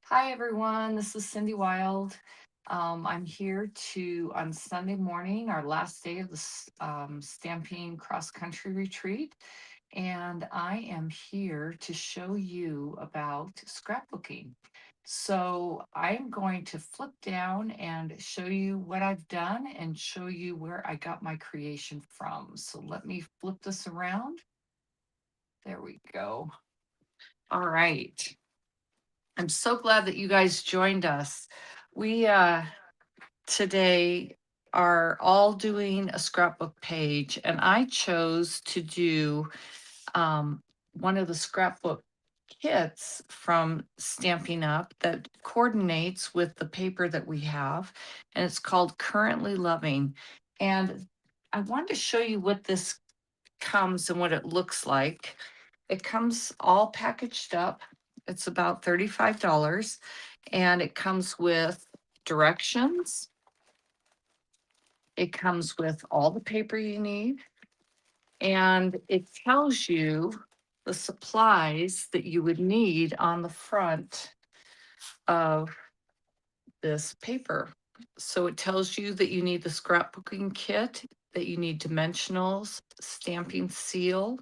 Hi, everyone. This is Cindy Wild. I'm here on Sunday morning, our last day of the Stamping Cross Country Retreat. And I am here to show you about scrapbooking. So I'm going to flip down and show you what I've done and show you where I got my creation from. So let me flip this around. There we go. All right. I'm so glad that you guys joined us. We today are all doing a scrapbook page, and I chose to do one of the scrapbook kits from Stamping Up that coordinates with the paper that we have, and it's called Currently Loving. And I wanted to show you what this comes and what it looks like. It comes all packaged up. It's about $35 and it comes with directions. It comes with all the paper you need and it tells you the supplies that you would need on the front of this paper. So it tells you that you need the scrapbooking kit, that you need dimensionals, stamping seal,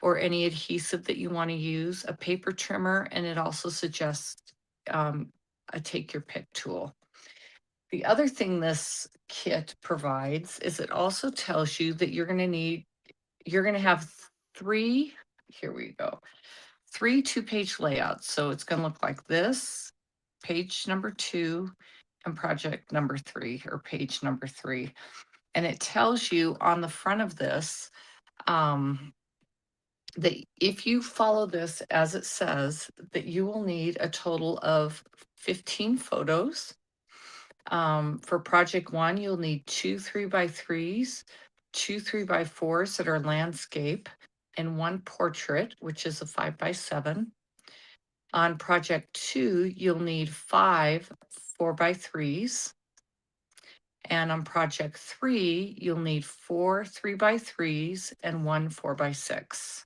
or any adhesive that you want to use, a paper trimmer, and it also suggests a take your pick tool. The other thing this kit provides is it also tells you that you're going to have three, here we go, three 2-page layouts. So it's going to look like this, page number 2, and project number 3, or page number 3. And it tells you on the front of this, that if you follow this as it says, that you will need a total of 15 photos. For project 1, you'll need 2 3x3s, 2 3x4s that are landscape, and 1 portrait, which is a 5x7. On project 2, you'll need 5 4x3s. And on project 3, you'll need 4 3x3s and 1 4x6.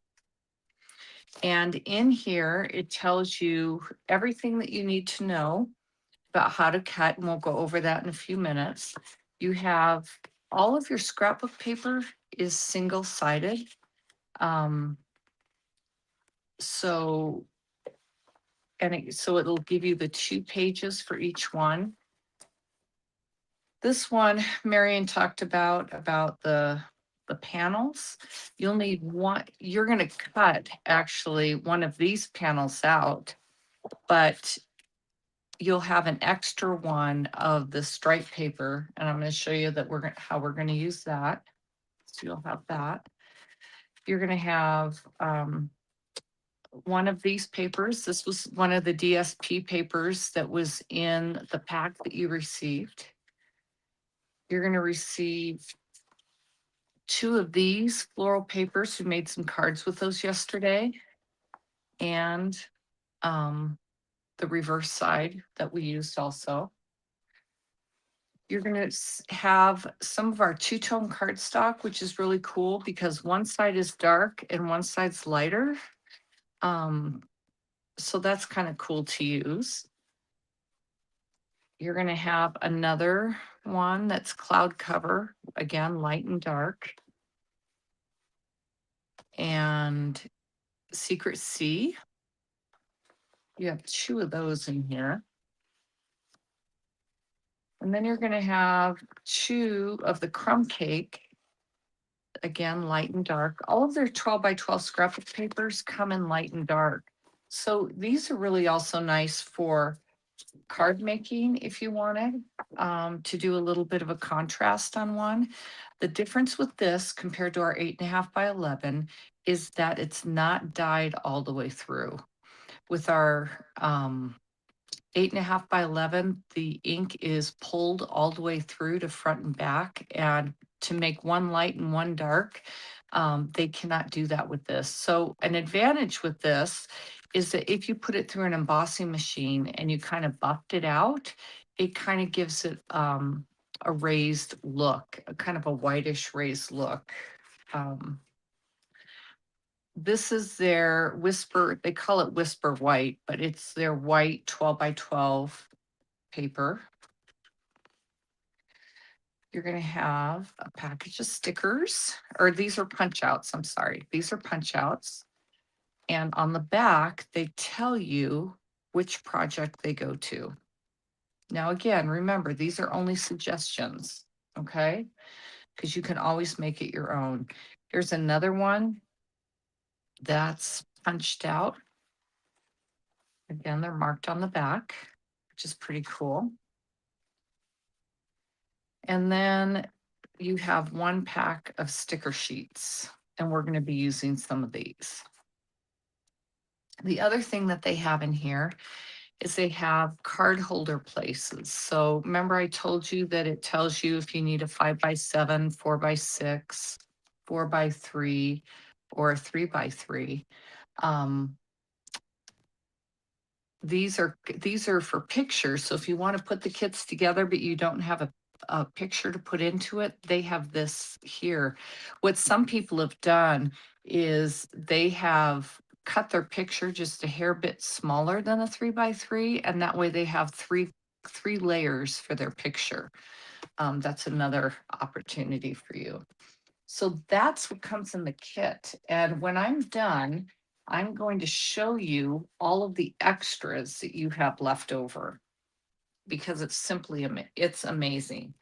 And in here, it tells you everything that you need to know about how to cut, and we'll go over that in a few minutes. You have all of your scrapbook paper is single-sided. So it'll give you the 2 pages for each one. This one, Marion talked about the panels. You'll need one, you're going to cut actually one of these panels out, but you'll have an extra one of the stripe paper, and I'm going to show you that how we're going to use that. So you'll have that. You're going to have one of these papers. This was one of the DSP papers that was in the pack that you received. You're going to receive 2 of these floral papers. We made some cards with those yesterday, and the reverse side that we used also. You're going to have some of our 2-tone cardstock, which is really cool because one side is dark and one side's lighter. So that's kind of cool to use. You're going to have another one that's cloud cover, again, light and dark. And Secret Sea. You have 2 of those in here. And then you're going to have 2 of the crumb cake, again, light and dark. All of their 12 by 12 scrapbook papers come in light and dark. So these are really also nice for card making if you wanted to do a little bit of a contrast on one. The difference with this compared to our 8.5 by 11 is that it's not dyed all the way through. With our 8.5 by 11, the ink is pulled all the way through to front and back. And to make one light and one dark, they cannot do that with this. So an advantage with this is that if you put it through an embossing machine and you kind of buffed it out, it kind of gives it a raised look, a kind of a whitish raised look. this is their whisper, they call it whisper white, but it's their white 12 by 12 paper. You're going to have a package of stickers, or these are punch outs. I'm sorry. These are punch outs. And on the back, they tell you which project they go to. Now, again, remember, these are only suggestions, okay? Because you can always make it your own. Here's another one that's punched out. Again, they're marked on the back, which is pretty cool. And then you have one pack of sticker sheets, and we're going to be using some of these. The other thing that they have in here is they have card holder places. So remember I told you that it tells you if you need a 5x7, 4x6, 4x3, or a 3x3. These are for pictures. So if you want to put the kits together, but you don't have a picture to put into it, they have this here. What some people have done is they have cut their picture just a hair bit smaller than a 3x3, and that way they have three layers for their picture. That's another opportunity for you. So that's what comes in the kit. And when I'm done, I'm going to show you all of the extras that you have left over because it's simply, it's amazing.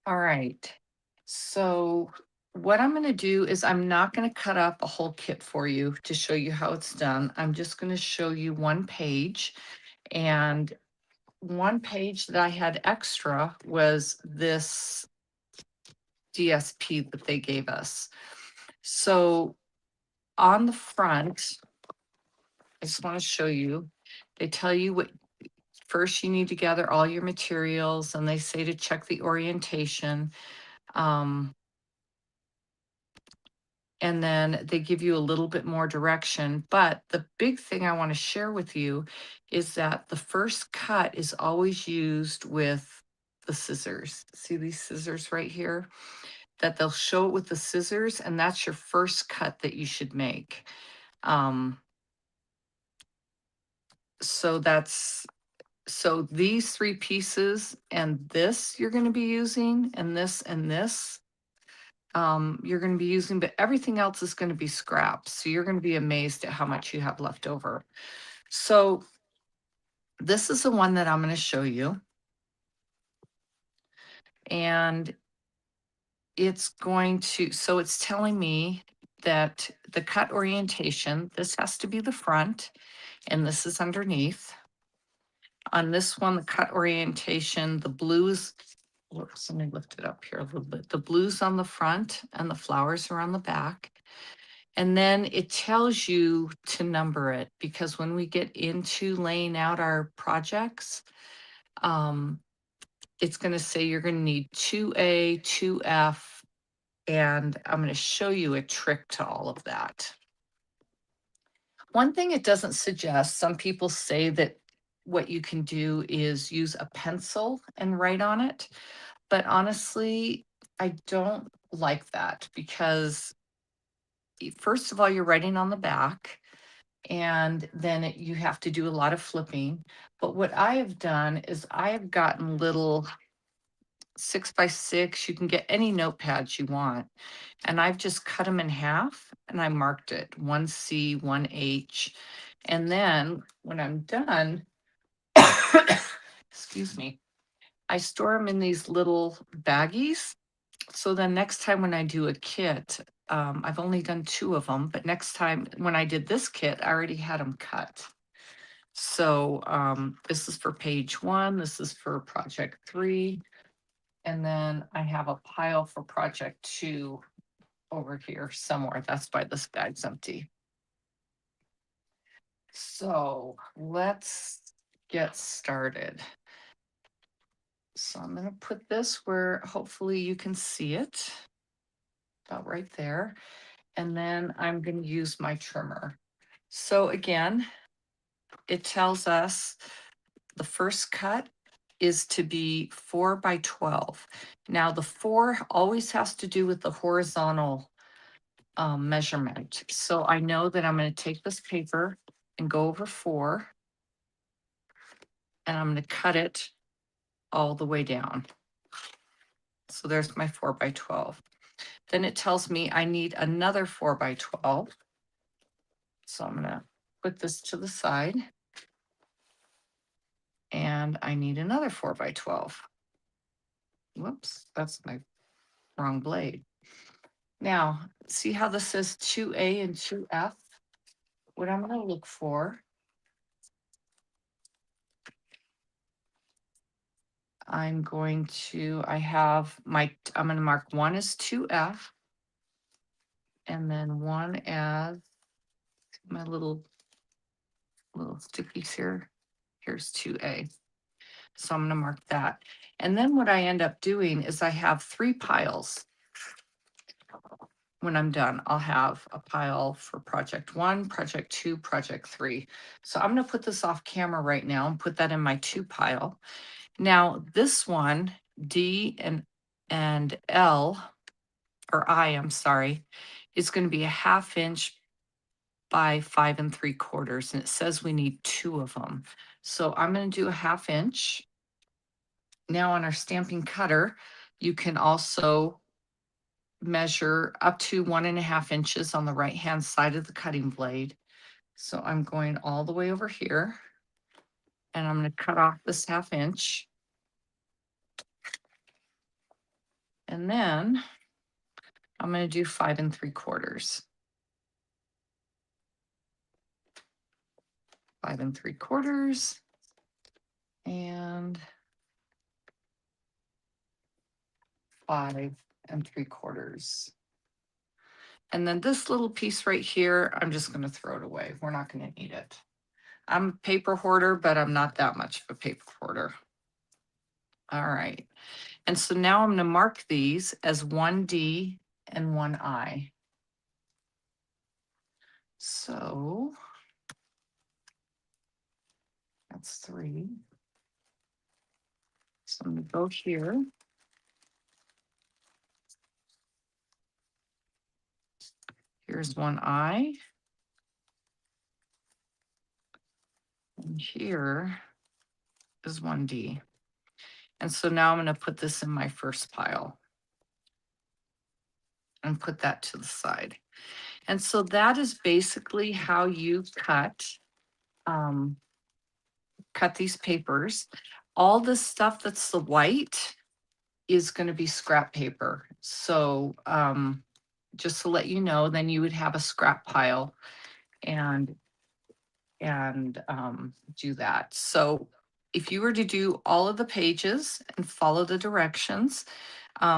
All right. So what I'm going to do is I'm not going to cut up a whole kit for you to show you how it's done. I'm just going to show you one page, and one page that I had extra was this DSP that they gave us. So on the front, I just want to show you, they tell you what first you need to gather all your materials, and they say to check the orientation. And then they give you a little bit more direction. But the big thing I want to share with you is that the first cut is always used with the scissors. See these scissors right here? That they'll show it with the scissors, and that's your first cut that you should make. So these three pieces and this you're going to be using, and this you're going to be using, but everything else is going to be scraps. So you're going to be amazed at how much you have left over. So this is the one that I'm going to show you. And it's going to, so it's telling me that the cut orientation, this has to be the front, and this is underneath. On this one, the cut orientation, the blues, whoops, let me lift it up here a little bit. The blues on the front and the flowers are on the back. And then it tells you to number it, because when we get into laying out our projects, it's going to say you're going to need 2A, 2F, and I'm going to show you a trick to all of that. One thing it doesn't suggest, some people say that what you can do is use a pencil and write on it. But honestly, I don't like that, because first of all, you're writing on the back, and then you have to do a lot of flipping. But what I have done is I have gotten little 6x6, you can get any notepads you want, and I've just cut them in half, and I marked it 1C, 1H. And then when I'm done, excuse me, I store them in these little baggies. So then next time when I do a kit, I've only done 2 of them, but next time when I did this kit, I already had them cut. So this is for page 1, this is for project 3, and then I have a pile for project 2 over here somewhere. That's why this bag's empty. So let's get started. So I'm going to put this where hopefully you can see it, about right there. And then I'm going to use my trimmer. So again, it tells us the first cut is to be 4 by 12. Now the 4 always has to do with the horizontal measurement. So I know that I'm going to take this paper and go over 4, and I'm going to cut it all the way down. So there's my 4 by 12. Then it tells me I need another 4 by 12. So I'm going to put this to the side. And I need another 4 by 12. Whoops, that's my wrong blade. Now, see how this says 2A and 2F? What I'm going to look for, I'm going to mark one as 2F, and then one as my little stickies here. Here's 2A. So I'm going to mark that. And then what I end up doing is I have 3 piles. When I'm done, I'll have a pile for project 1, project 2, project 3. So I'm going to put this off camera right now and put that in my 2 pile. Now this one, D and L, or I, I'm sorry, is going to be a 1/2 inch by 5 3/4. And it says we need 2 of them. So I'm going to do a 1/2 inch. Now on our stamping cutter, you can also measure up to 1.5 inches on the right hand side of the cutting blade. So I'm going all the way over here, and I'm going to cut off this 1/2 inch. And then I'm going to do 5 3/4. 5 3/4 and 5 3/4. And then this little piece right here, I'm just going to throw it away. We're not going to need it. I'm a paper hoarder, but I'm not that much of a paper hoarder. All right. And so now I'm going to mark these as 1D and 1I. So that's 3. So I'm going to go here. Here's 1I. And here is 1D. And so now I'm going to put this in my first pile and put that to the side. And so that is basically how you cut these papers. All this stuff that's the white is going to be scrap paper. So just to let you know, then you would have a scrap pile and do that. So if you were to do all of the pages and follow the directions,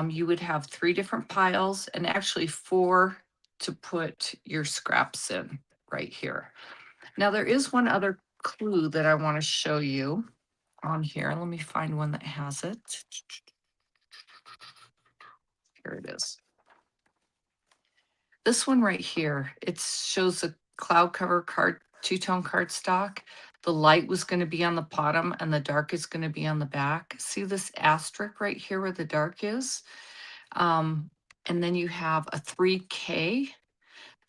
you would have 3 different piles and actually 4 to put your scraps in right here. Now there is one other clue that I want to show you on here. Let me find one that has it. Here it is. This one right here, it shows a cloud cover card, 2-tone cardstock. The light was going to be on the bottom and the dark is going to be on the back. See this asterisk right here where the dark is? And then you have a 3K.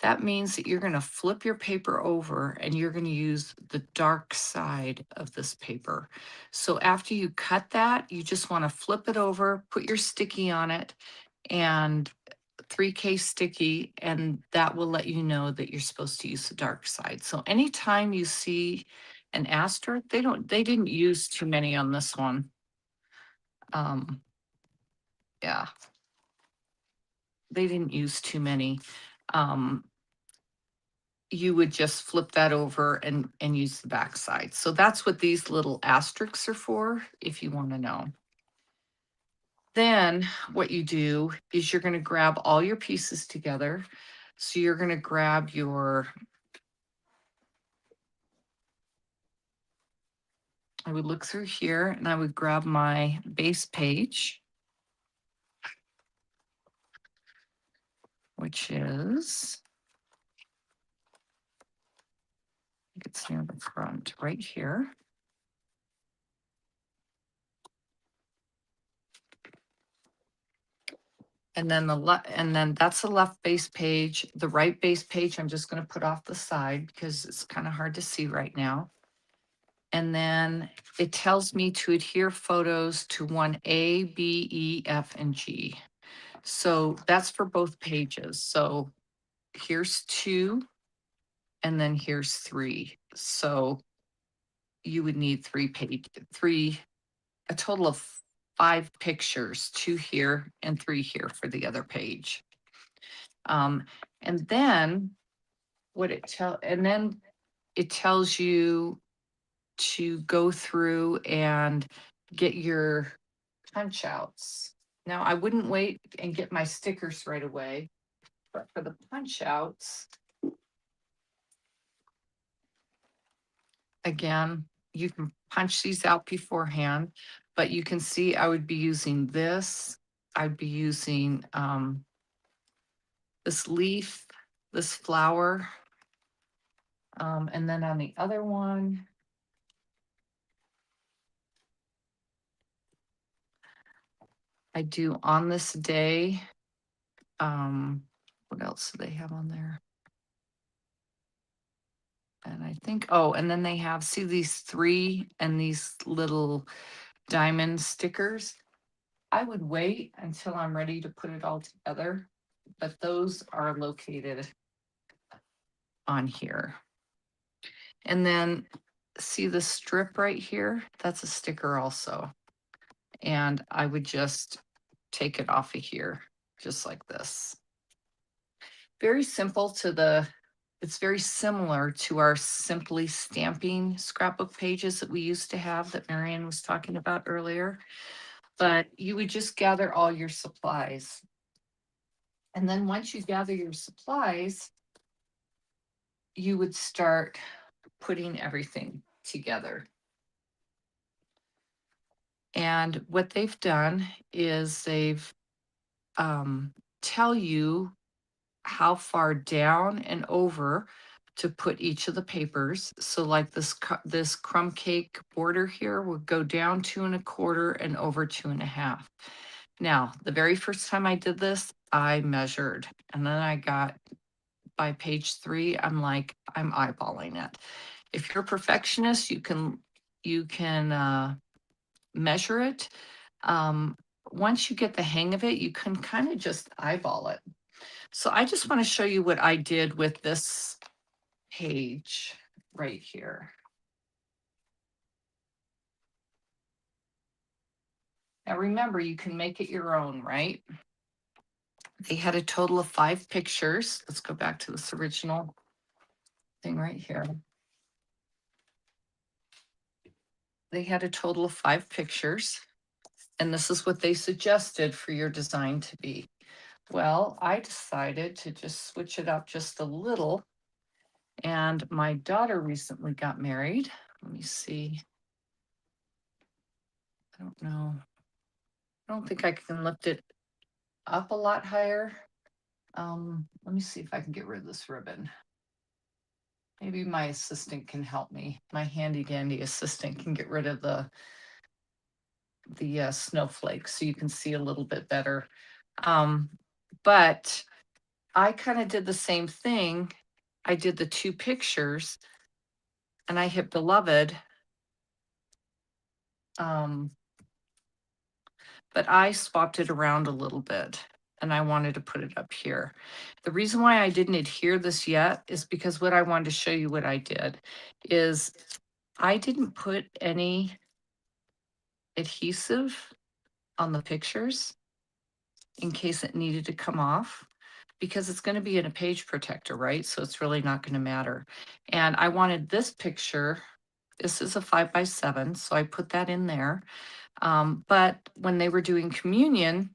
That means that you're going to flip your paper over and you're going to use the dark side of this paper. So after you cut that, you just want to flip it over, put your sticky on it, and 3K sticky, and that will let you know that you're supposed to use the dark side. So anytime you see an asterisk, they didn't use too many on this one. Yeah, they didn't use too many. You would just flip that over and use the back side. So that's what these little asterisks are for, if you want to know. Then what you do is you're going to grab all your pieces together. So you're going to grab I would look through here and I would grab my base page, which is, I think it's near the front right here. And then and then that's the left base page. The right base page, I'm just going to put off the side because it's kind of hard to see right now. And then it tells me to adhere photos to 1A, B, E, F, and G. So that's for both pages. So here's 2, and then here's 3. So you would need a total of 5 pictures, 2 here and 3 here for the other page. And then and then it tells you to go through and get your punch outs. Now, I wouldn't wait and get my stickers right away, but for the punch outs, again, you can punch these out beforehand, but you can see I would be using this. I'd be using this leaf, this flower, and then on the other one, I do on this day. What else do they have on there? And I think, oh, and then they have, see these 3 and these little diamond stickers. I would wait until I'm ready to put it all together, but those are located on here. And then see the strip right here? That's a sticker also. And I would just take it off of here, just like this. Very simple it's very similar to our simply stamping scrapbook pages that we used to have that Marianne was talking about earlier. But you would just gather all your supplies. And then once you gather your supplies, you would start putting everything together. And what they've done is they've tell you how far down and over to put each of the papers. So like this crumb cake border here would go down 2 1/4 and over 2 1/2. Now, the very first time I did this, I measured, and then I got by page 3, I'm like, I'm eyeballing it. If you're a perfectionist, you can measure it. Once you get the hang of it, you can kind of just eyeball it. So I just want to show you what I did with this page right here. Now remember, you can make it your own, right? They had a total of 5 pictures. Let's go back to this original thing right here. They had a total of 5 pictures, and this is what they suggested for your design to be. Well, I decided to just switch it up just a little. And my daughter recently got married. Let me see. I don't know. I don't think I can lift it up a lot higher. Let me see if I can get rid of this ribbon. Maybe my assistant can help me. My handy dandy assistant can get rid of the snowflakes so you can see a little bit better. But I kind of did the same thing. I did the 2 pictures and I hit beloved. But I swapped it around a little bit and I wanted to put it up here. The reason why I didn't adhere this yet is because what I wanted to show you what I did is I didn't put any adhesive on the pictures in case it needed to come off, because it's going to be in a page protector, right? So it's really not going to matter. And I wanted this picture. This is a 5x7, so I put that in there. But when they were doing communion,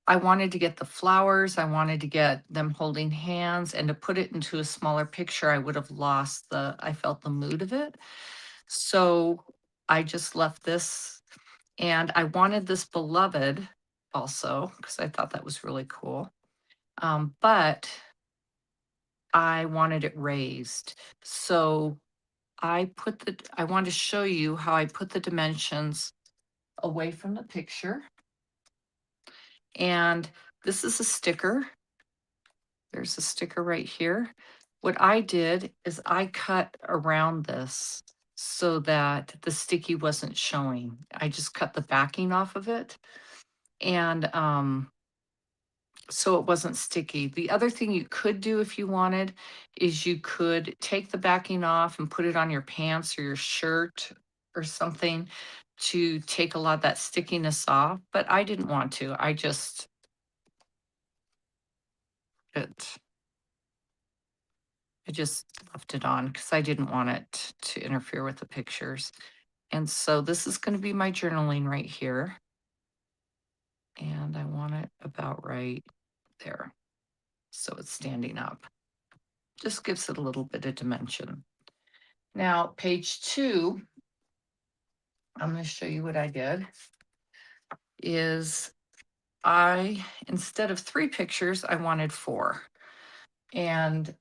I wanted to get the flowers, I wanted to get them holding hands, and to put it into a smaller picture, I would have lost I felt the mood of it. So I just left this, and I wanted this beloved also, because I thought that was really cool. But I wanted it raised. So I want to show you how I put the dimensions away from the picture. And this is a sticker. There's a sticker right here. What I did is I cut around this so that the sticky wasn't showing. I just cut the backing off of it. And so it wasn't sticky. The other thing you could do if you wanted is you could take the backing off and put it on your pants or your shirt or something to take a lot of that stickiness off. But I didn't want to. It, I just left it on because I didn't want it to interfere with the pictures. And so this is going to be my journaling right here. And I want it about right there. So it's standing up. Just gives it a little bit of dimension. Now, page 2, I'm going to show you what I did, is instead of 3 pictures, I wanted 4. And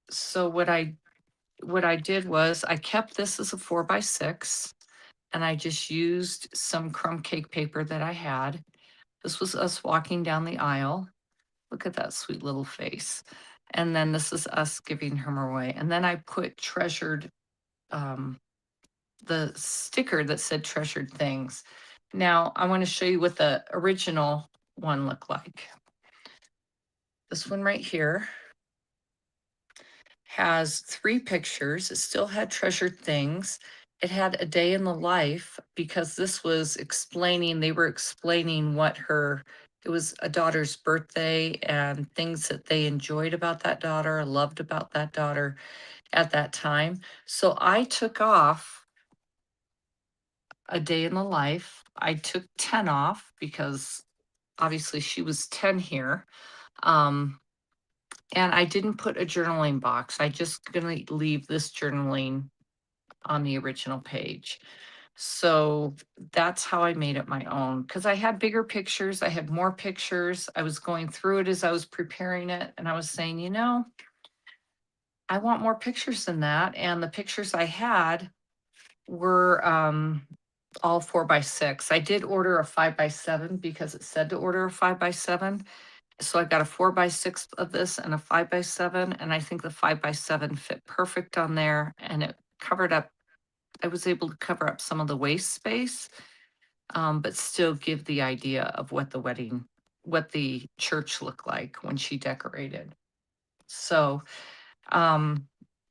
so what I did was I kept this as a 4x6, and I just used some crumb cake paper that I had. This was us walking down the aisle. Look at that sweet little face. And then this is us giving her away. And then I put the sticker that said treasured things. Now I want to show you what the original one looked like. This one right here has 3 pictures. It still had treasured things. It had a day in the life because this was they were explaining it was a daughter's birthday and things that they enjoyed about that daughter, loved about that daughter at that time. So I took off a day in the life. I took 10 off because obviously she was 10 here. Um, and I didn't put a journaling box. I just gonna leave this journaling on the original page. So that's how I made it my own because I had bigger pictures. I had more pictures. I was going through it as I was preparing it. And I was saying, I want more pictures than that. And the pictures I had were all 4x6. I did order a 5x7 because it said to order a 5x7. So I got a 4x6 of this and a 5x7. And I think the 5x7 fit perfect on there. And it covered up, I was able to cover up some of the waist space, but still give the idea of what the church looked like when she decorated. So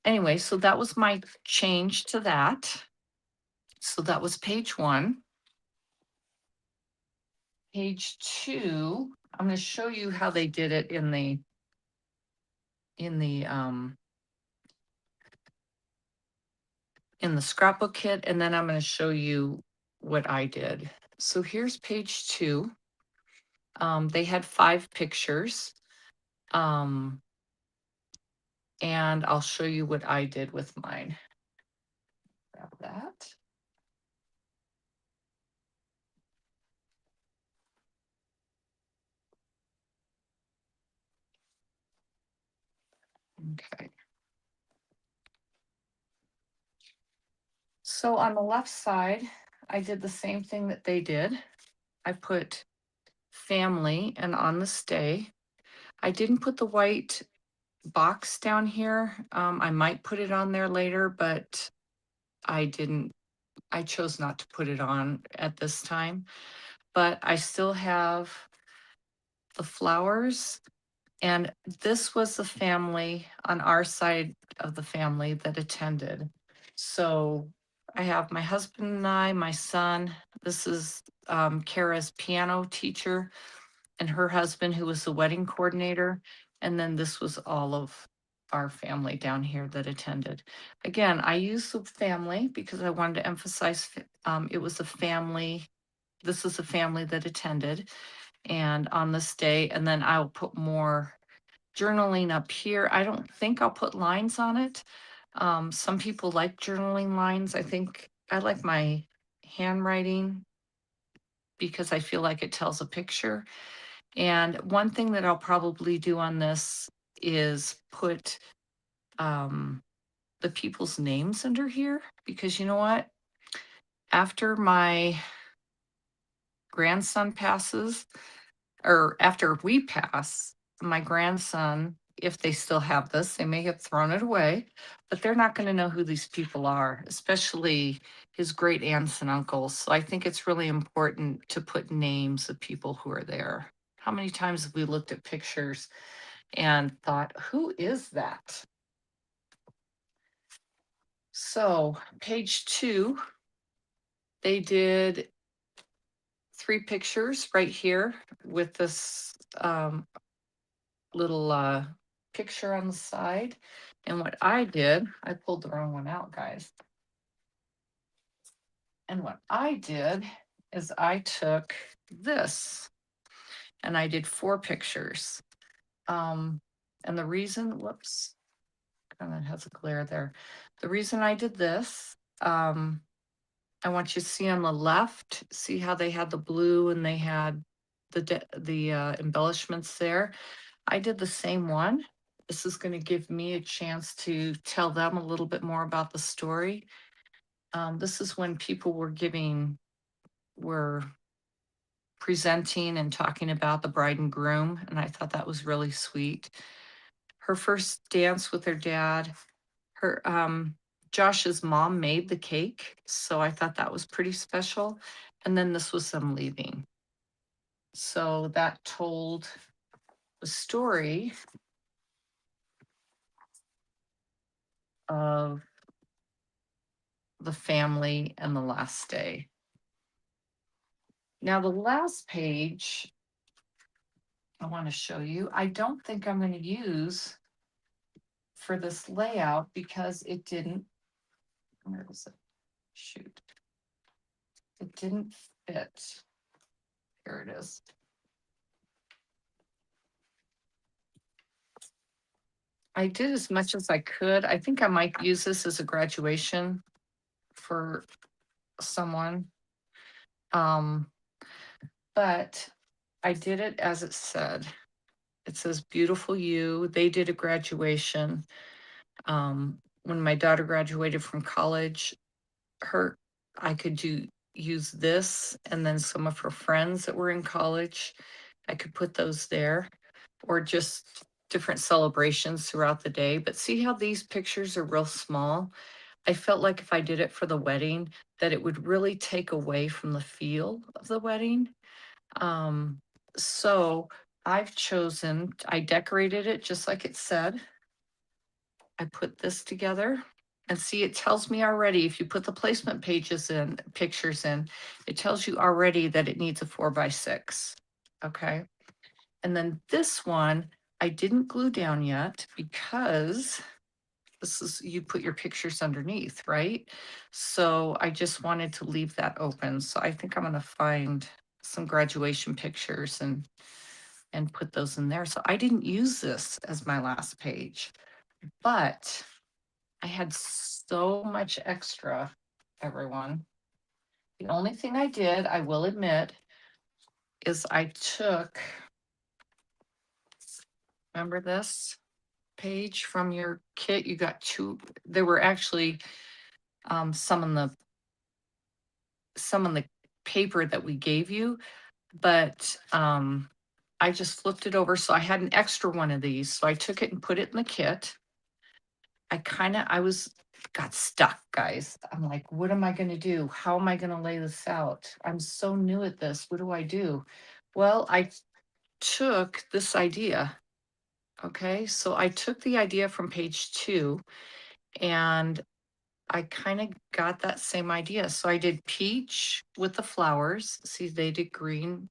anyway, so that was my change to that. So that was page 1. Page 2, I'm going to show you how they did it in the scrapbook kit, and then I'm going to show you what I did. So here's page 2. They had 5 pictures. And I'll show you what I did with mine. Grab that. Okay. So on the left side, I did the same thing that they did. I put family and on the stay. I didn't put the white box down here. I might put it on there later, but I didn't. I chose not to put it on at this time. But I still have the flowers. And this was the family on our side of the family that attended. So I have my husband and I, my son. This is Kara's piano teacher and her husband, who was the wedding coordinator. And then this was all of our family down here that attended. Again, I used the family because I wanted to emphasize it was a family. This is a family that attended and on this day. And then I'll put more journaling up here. I don't think I'll put lines on it. Some people like journaling lines. I think I like my handwriting because I feel like it tells a picture. And one thing that I'll probably do on this is put the people's names under here because you know what? After my grandson passes, or after we pass, my grandson, if they still have this, they may have thrown it away, but they're not going to know who these people are, especially his great aunts and uncles. So I think it's really important to put names of people who are there. How many times have we looked at pictures and thought, who is that? So, page 2, they did 3 pictures right here with this little picture on the side. And what I did, I pulled the wrong one out, guys. And what I did is I took this and I did 4 pictures. And the reason, whoops, kind of has a glare there. The reason I did this, I want you to see on the left, see how they had the blue and they had the embellishments there. I did the same one. This is going to give me a chance to tell them a little bit more about the story. This is when people were presenting and talking about the bride and groom, and I thought that was really sweet. Her first dance with her dad, her Josh's mom made the cake, so I thought that was pretty special. And then this was them leaving. So that told the story of the family and the last day. Now, the last page I want to show you, I don't think I'm going to use for this layout because it didn't, where is it? Shoot. It didn't fit. Here it is. I did as much as I could. I think I might use this as a graduation for someone. But I did it as it said. It says beautiful you. They did a graduation. When my daughter graduated from college, I could use this and then some of her friends that were in college. I could put those there, or just different celebrations throughout the day. But see how these pictures are real small? I felt like if I did it for the wedding, that it would really take away from the feel of the wedding. So I decorated it just like it said. I put this together and see, it tells me already, if you put the placement pictures in, it tells you already that it needs a 4x6. Okay. And then this one, I didn't glue down yet because you put your pictures underneath, right? So I just wanted to leave that open. So I think I'm going to find some graduation pictures and put those in there. So I didn't use this as my last page, but I had so much extra, everyone. The only thing I did, I will admit, is I took, remember this page from your kit? You got 2, there were actually some in the paper that we gave you, but I just flipped it over. So I had an extra one of these. So I took it and put it in the kit. Got stuck, guys. I'm like, what am I going to do? How am I going to lay this out? I'm so new at this. What do I do? Well, I took this idea. Okay. So I took the idea from page 2 and I kind of got that same idea. So I did peach with the flowers. See, they did green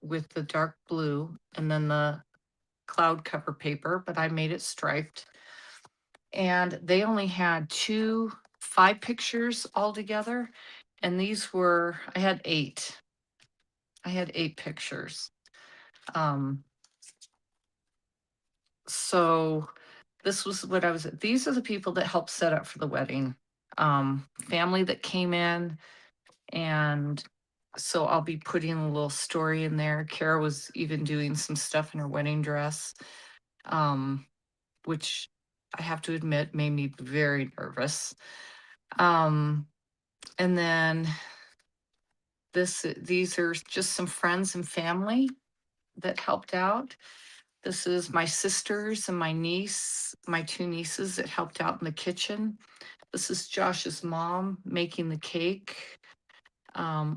with the dark blue and then the cloud cover paper, but I made it striped. And they only had 5 pictures altogether. And I had 8. I had 8 pictures. So this was what these are the people that helped set up for the wedding. Family that came in, and so I'll be putting a little story in there. Kara was even doing some stuff in her wedding dress, which I have to admit made me very nervous. And then these are just some friends and family. that helped out. This is my sisters and my niece, my two nieces that helped out in the kitchen. This is Josh's mom making the cake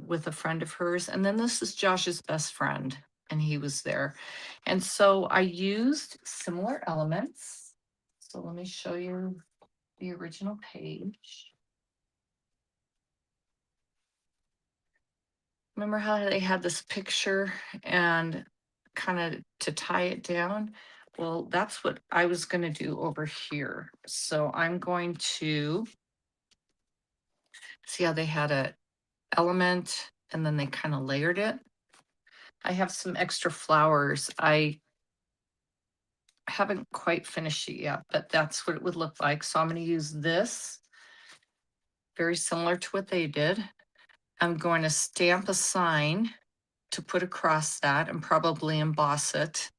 with a friend of hers. And then this is Josh's best friend, and he was there. And so I used similar elements. So let me show you the original page. Remember how they had this picture and kind of to tie it down? Well, that's what I was going to do over here. So I'm going to see how they had a element and then they kind of layered it. I have some extra flowers. I haven't quite finished it yet, but that's what it would look like. So I'm going to use this, very similar to what they did. I'm going to stamp a sign to put across that and probably emboss it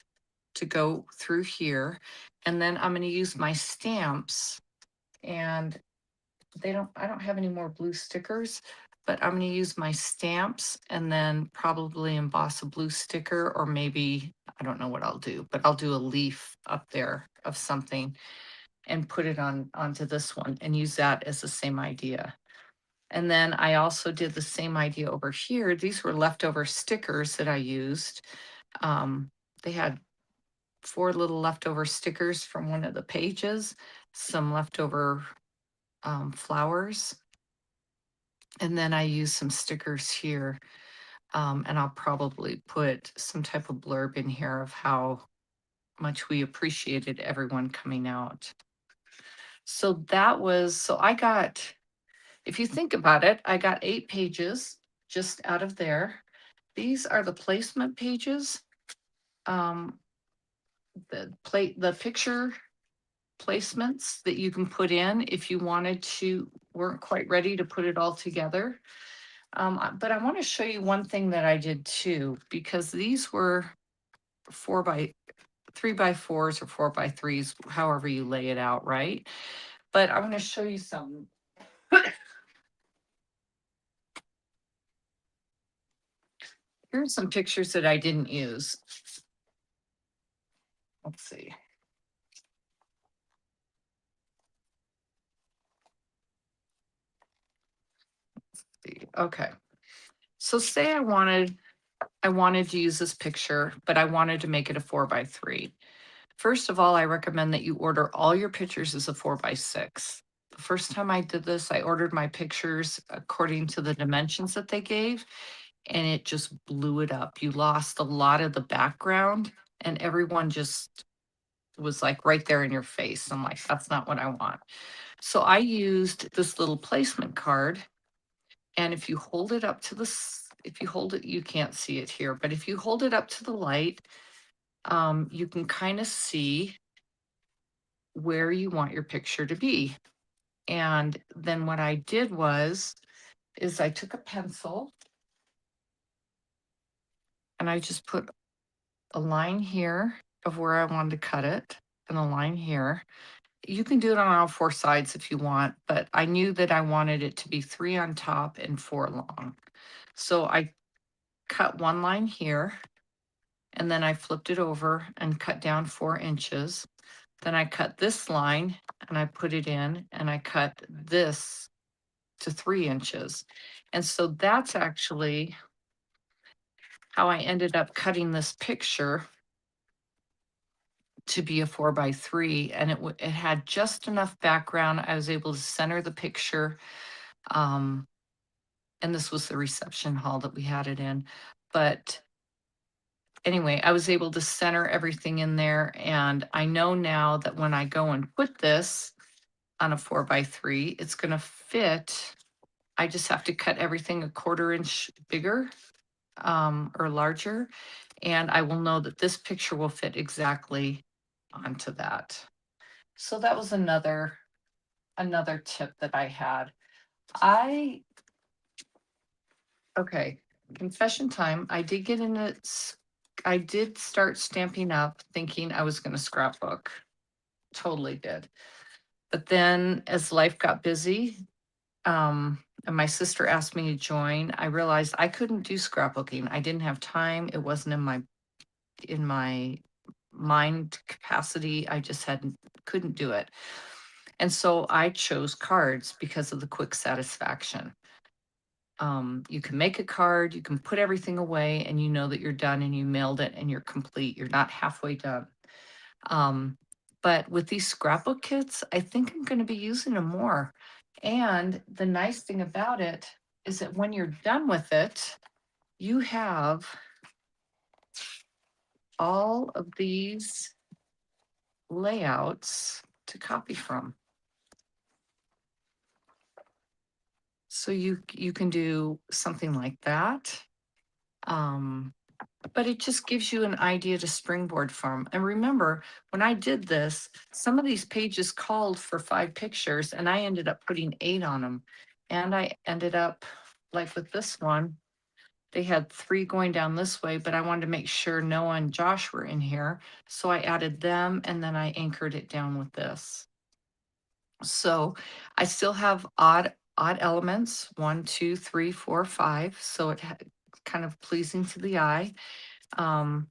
to go through here. And then I'm going to use my stamps, and I don't have any more blue stickers, but I'm going to use my stamps and then probably emboss a blue sticker, or maybe, I don't know what I'll do, but I'll do a leaf up there of something and put it onto this one and use that as the same idea. And then I also did the same idea over here. These were leftover stickers that I used. They had 4 little leftover stickers from one of the pages, some leftover flowers. And then I used some stickers here. And I'll probably put some type of blurb in here of how much we appreciated everyone coming out. So I got, if you think about it, I got 8 pages just out of there. These are the placement pages. The picture placements that you can put in if you weren't quite ready to put it all together. But I want to show you one thing that I did too, because these were 3x4s or 4x3s, however you lay it out, right? But I'm going to show you some. Here's some pictures that I didn't use. Let's see. Okay. So say I wanted to use this picture, but I wanted to make it a 4x3. First of all, I recommend that you order all your pictures as a 4x6. The first time I did this, I ordered my pictures according to the dimensions that they gave, and it just blew it up. You lost a lot of the background, and everyone just was like right there in your face. I'm like, that's not what I want. So I used this little placement card, and if you hold it up to if you hold it, you can't see it here, but if you hold it up to the light, you can kind of see where you want your picture to be. And then what I did is I took a pencil and I just put a line here of where I wanted to cut it and a line here. You can do it on all 4 sides if you want, but I knew that I wanted it to be 3 on top and 4 long. So I cut one line here, and then I flipped it over and cut down 4 inches. Then I cut this line and I put it in, and I cut this to 3 inches. And so that's actually how I ended up cutting this picture to be a 4x3. And it had just enough background. I was able to center the picture. And this was the reception hall that we had it in. But anyway, I was able to center everything in there. And I know now that when I go and put this on a 4x3, it's going to fit. I just have to cut everything a 1/4 inch bigger or larger. And I will know that this picture will fit exactly onto that. So that was another tip that I had. Okay, confession time. I did start stamping up thinking I was going to scrapbook. Totally did. But then as life got busy, and my sister asked me to join, I realized I couldn't do scrapbooking. I didn't have time. It wasn't in my in my mind capacity. I just couldn't do it. And so I chose cards because of the quick satisfaction. You can make a card, you can put everything away, and you know that you're done and you mailed it and you're complete. You're not halfway done. But with these scrapbook kits, I think I'm going to be using them more. And the nice thing about it is that when you're done with it, you have all of these layouts to copy from. So you can do something like that. But it just gives you an idea to springboard from. And remember, when I did this, some of these pages called for 5 pictures and I ended up putting 8 on them. And I ended up, like with this one, they had 3 going down this way, but I wanted to make sure Noah and Josh were in here. So I added them and then I anchored it down with this. So I still have odd elements, 1, 2, 3, 4, 5. So it kind of pleasing to the eye. 1,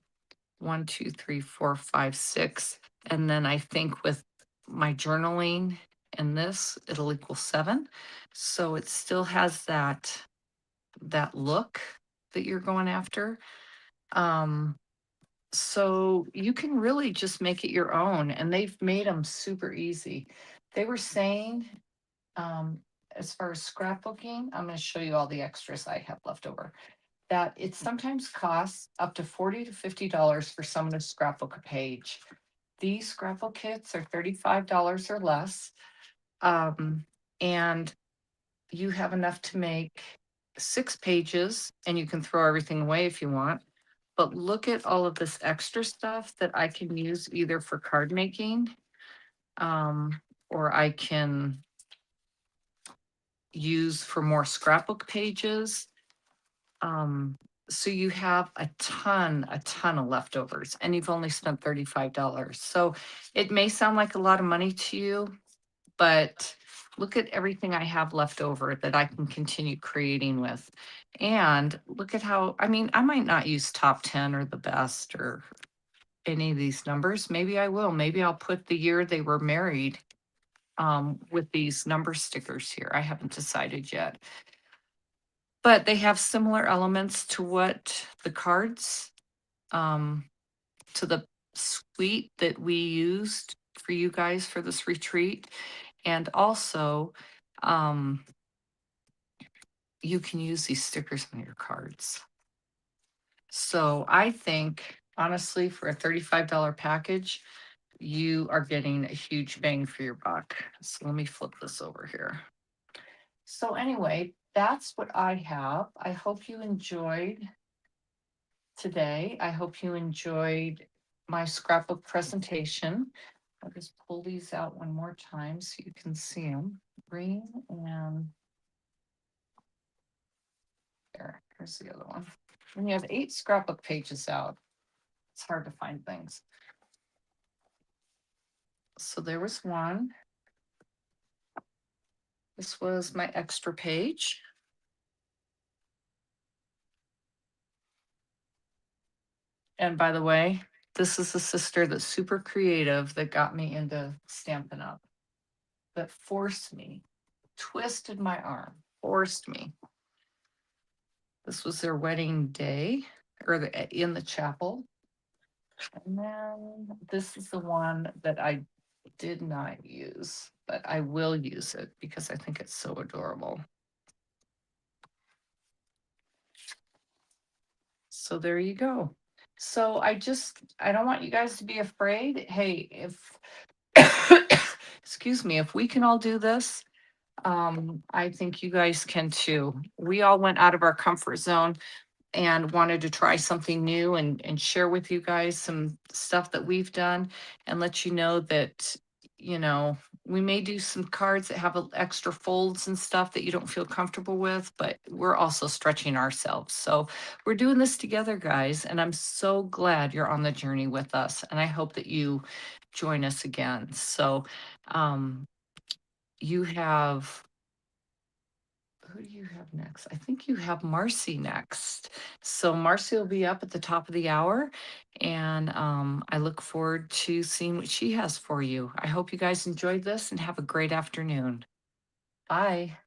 2, 3, 4, 5, 6. And then I think with my journaling and this, it'll equal 7. So it still has that look that you're going after. So you can really just make it your own, and they've made them super easy. They were saying, as far as scrapbooking, I'm going to show you all the extras I have left over, that it sometimes costs up to $40 to $50 for someone to scrapbook a page. These scrapbook kits are $35 or less. And you have enough to make 6 pages, and you can throw everything away if you want. But look at all of this extra stuff that I can use either for card making, or I can use for more scrapbook pages. So you have a ton of leftovers, and you've only spent $35. So it may sound like a lot of money to you, but look at everything I have left over that I can continue creating with. And look at how, I mean, I might not use top 10 or the best or any of these numbers. Maybe I will. Maybe I'll put the year they were married with these number stickers here. I haven't decided yet. But they have similar elements to what the cards, to the suite that we used for you guys for this retreat. And also, you can use these stickers on your cards. So I think, honestly, for a $35 package, you are getting a huge bang for your buck. So let me flip this over here. So anyway, that's what I have. I hope you enjoyed today. I hope you enjoyed my scrapbook presentation. I'll just pull these out one more time so you can see them. Green and here's the other one. When you have 8 scrapbook pages out, it's hard to find things. So there was one. This was my extra page. And by the way, this is the sister that's super creative that got me into Stampin' Up, that forced me, twisted my arm, forced me. This was their wedding day, or in the chapel. And then this is the one that I did not use, but I will use it because I think it's so adorable. So there you go. So I don't want you guys to be afraid. Hey, if, excuse me, if we can all do this, I think you guys can too. We all went out of our comfort zone and wanted to try something new and share with you guys some stuff that we've done and let you know that, we may do some cards that have extra folds and stuff that you don't feel comfortable with, but we're also stretching ourselves. So we're doing this together, guys, and I'm so glad you're on the journey with us. And I hope that you join us again. So you have who do you have next? I think you have Marcy next. So Marcy will be up at the top of the hour, and I look forward to seeing what she has for you. I hope you guys enjoyed this and have a great afternoon. Bye.